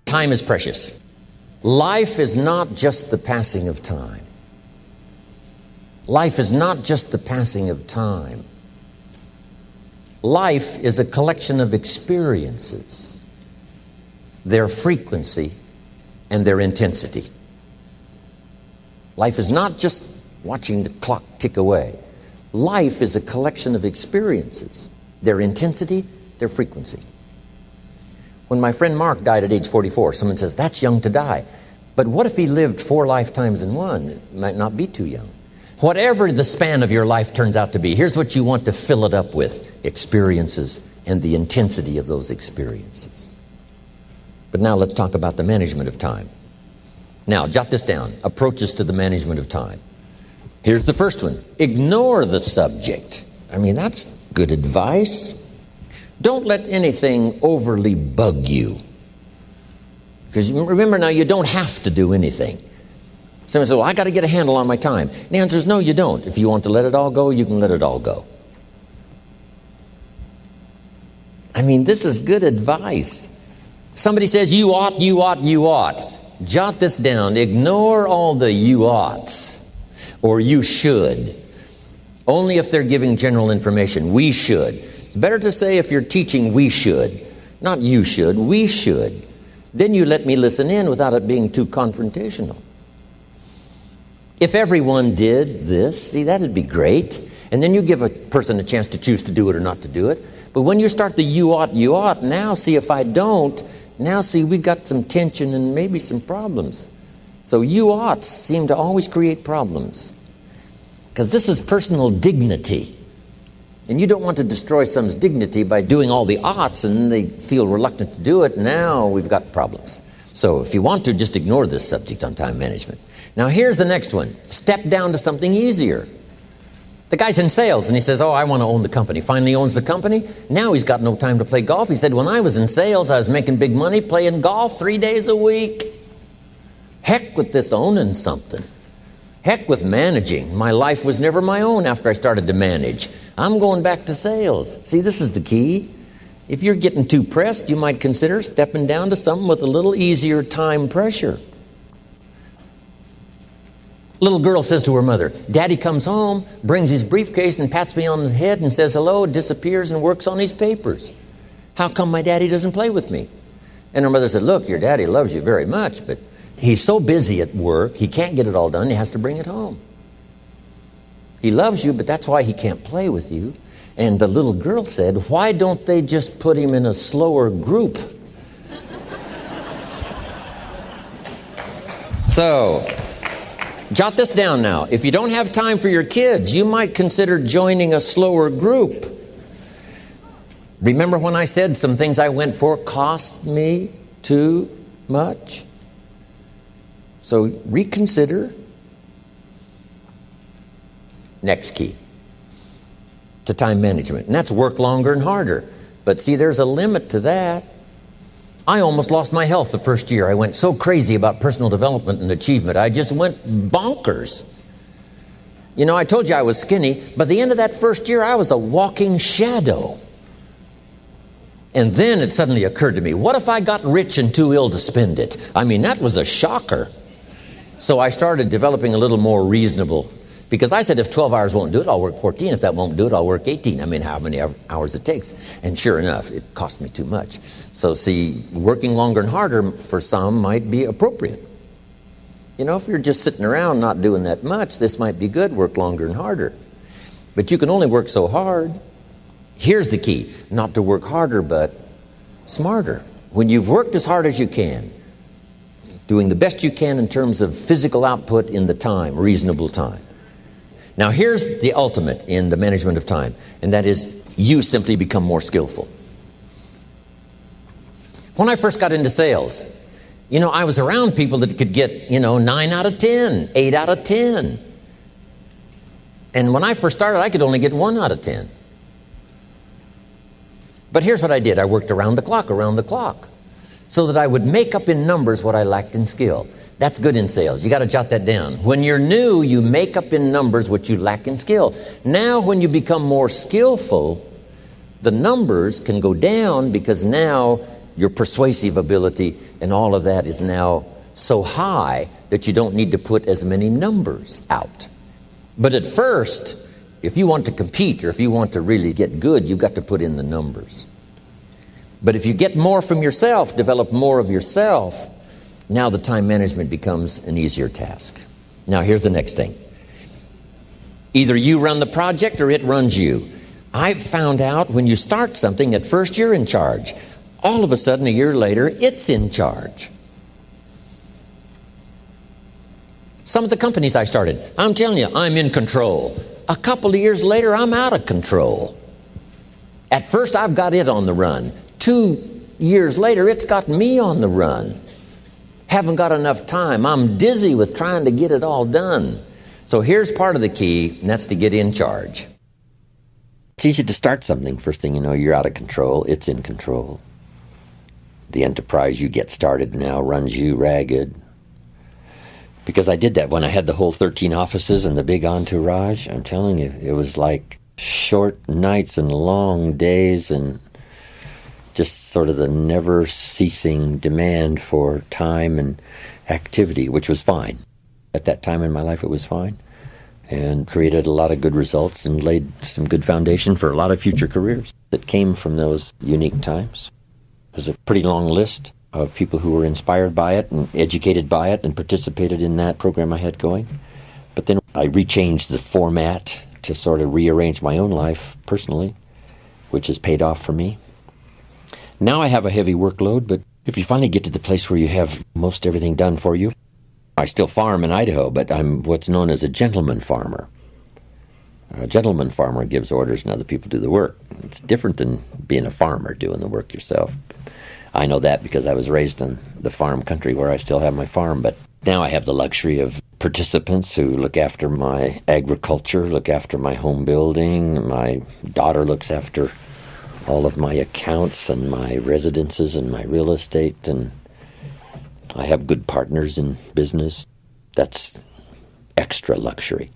Time is precious. Life is not just the passing of time. Life is not just the passing of time. Life is a collection of experiences, their frequency and their intensity. Life is not just watching the clock tick away. Life is a collection of experiences, their intensity, their frequency. When my friend Mark died at age 44, someone says, that's young to die. But what if he lived 4 lifetimes in one? It might not be too young. Whatever the span of your life turns out to be, here's what you want to fill it up with: experiences and the intensity of those experiences. But now let's talk about the management of time. Now, jot this down: approaches to the management of time. Here's the first one: ignore the subject. I mean, that's good advice. Don't let anything overly bug you. Because remember now, you don't have to do anything. Someone says, well, I got to get a handle on my time. And the answer is no, you don't. If you want to let it all go, you can let it all go. I mean, this is good advice. Somebody says, you ought, you ought, you ought. Jot this down. Ignore all the you oughts or you should. Only if they're giving general information. We should. It's better to say, if you're teaching, we should. Not you should, we should. Then you let me listen in without it being too confrontational. If everyone did this, see, that'd be great. And then you give a person a chance to choose to do it or not to do it. But when you start the you ought, now see, if I don't, now see, we got some tension and maybe some problems. So you oughts seem to always create problems. Because this is personal dignity. And you don't want to destroy someone's dignity by doing all the oughts and then they feel reluctant to do it. Now we've got problems. So if you want to, just ignore this subject on time management. Now here's the next one. Step down to something easier. The guy's in sales and he says, oh, I want to own the company. Finally owns the company. Now he's got no time to play golf. He said, when I was in sales, I was making big money playing golf 3 days a week. Heck with this owning something. Heck with managing. My life was never my own after I started to manage. I'm going back to sales. See, this is the key. If you're getting too pressed, you might consider stepping down to something with a little easier time pressure. Little girl says to her mother, Daddy comes home, brings his briefcase and pats me on the head and says hello, disappears and works on his papers. How come my daddy doesn't play with me? And her mother said, look, your daddy loves you very much, but he's so busy at work, he can't get it all done, he has to bring it home. He loves you, but that's why he can't play with you. And the little girl said, why don't they just put him in a slower group? So, jot this down now. If you don't have time for your kids, you might consider joining a slower group. Remember when I said some things I went for cost me too much? So reconsider. Next key to time management. And that's work longer and harder. But see, there's a limit to that. I almost lost my health the first year. I went so crazy about personal development and achievement. I just went bonkers. You know, I told you I was skinny. By the end of that first year, I was a walking shadow. And then it suddenly occurred to me, what if I got rich and too ill to spend it? I mean, that was a shocker. So I started developing a little more reasonable. Because I said, if 12 hours won't do it, I'll work 14. If that won't do it, I'll work 18. I mean, how many hours it takes. And sure enough, it cost me too much. So see, working longer and harder for some might be appropriate. You know, if you're just sitting around not doing that much, this might be good, work longer and harder. But you can only work so hard. Here's the key, not to work harder, but smarter. When you've worked as hard as you can, doing the best you can in terms of physical output in the time, reasonable time. Now here's the ultimate in the management of time, and that is you simply become more skillful. When I first got into sales, you know, I was around people that could get, 9 out of 10, 8 out of 10. And when I first started, I could only get 1 out of 10. But here's what I did. I worked around the clock, so that I would make up in numbers what I lacked in skill. That's good in sales. You got to jot that down. When you're new, you make up in numbers what you lack in skill. Now, when you become more skillful, the numbers can go down because now your persuasive ability, and all of that is now so high that you don't need to put as many numbers out. But at first, if you want to compete or if you want to really get good, you've got to put in the numbers. But if you get more from yourself, develop more of yourself, now the time management becomes an easier task. Now here's the next thing. Either you run the project or it runs you. I've found out when you start something, at first you're in charge. All of a sudden, a year later, it's in charge. Some of the companies I started, I'm telling you, I'm in control. A couple of years later, I'm out of control. At first, I've got it on the run. 2 years later, it's got me on the run. Haven't got enough time. I'm dizzy with trying to get it all done. So here's part of the key, and that's to get in charge. It's easy to start something. First thing you know, you're out of control. It's in control. The enterprise you get started now runs you ragged. Because I did that when I had the whole 13 offices and the big entourage. I'm telling you, it was like short nights and long days and just sort of the never-ceasing demand for time and activity, which was fine. At that time in my life, it was fine, and created a lot of good results and laid some good foundation for a lot of future careers that came from those unique times. There's a pretty long list of people who were inspired by it and educated by it and participated in that program I had going. But then I rechanged the format to sort of rearrange my own life personally, which has paid off for me. Now I have a heavy workload, but if you finally get to the place where you have most everything done for you, I still farm in Idaho, but I'm what's known as a gentleman farmer. A gentleman farmer gives orders and other people do the work. It's different than being a farmer doing the work yourself. I know that because I was raised in the farm country where I still have my farm, but now I have the luxury of participants who look after my agriculture, look after my home building. My daughter looks after all of my accounts and my residences and my real estate, and I have good partners in business. That's extra luxury.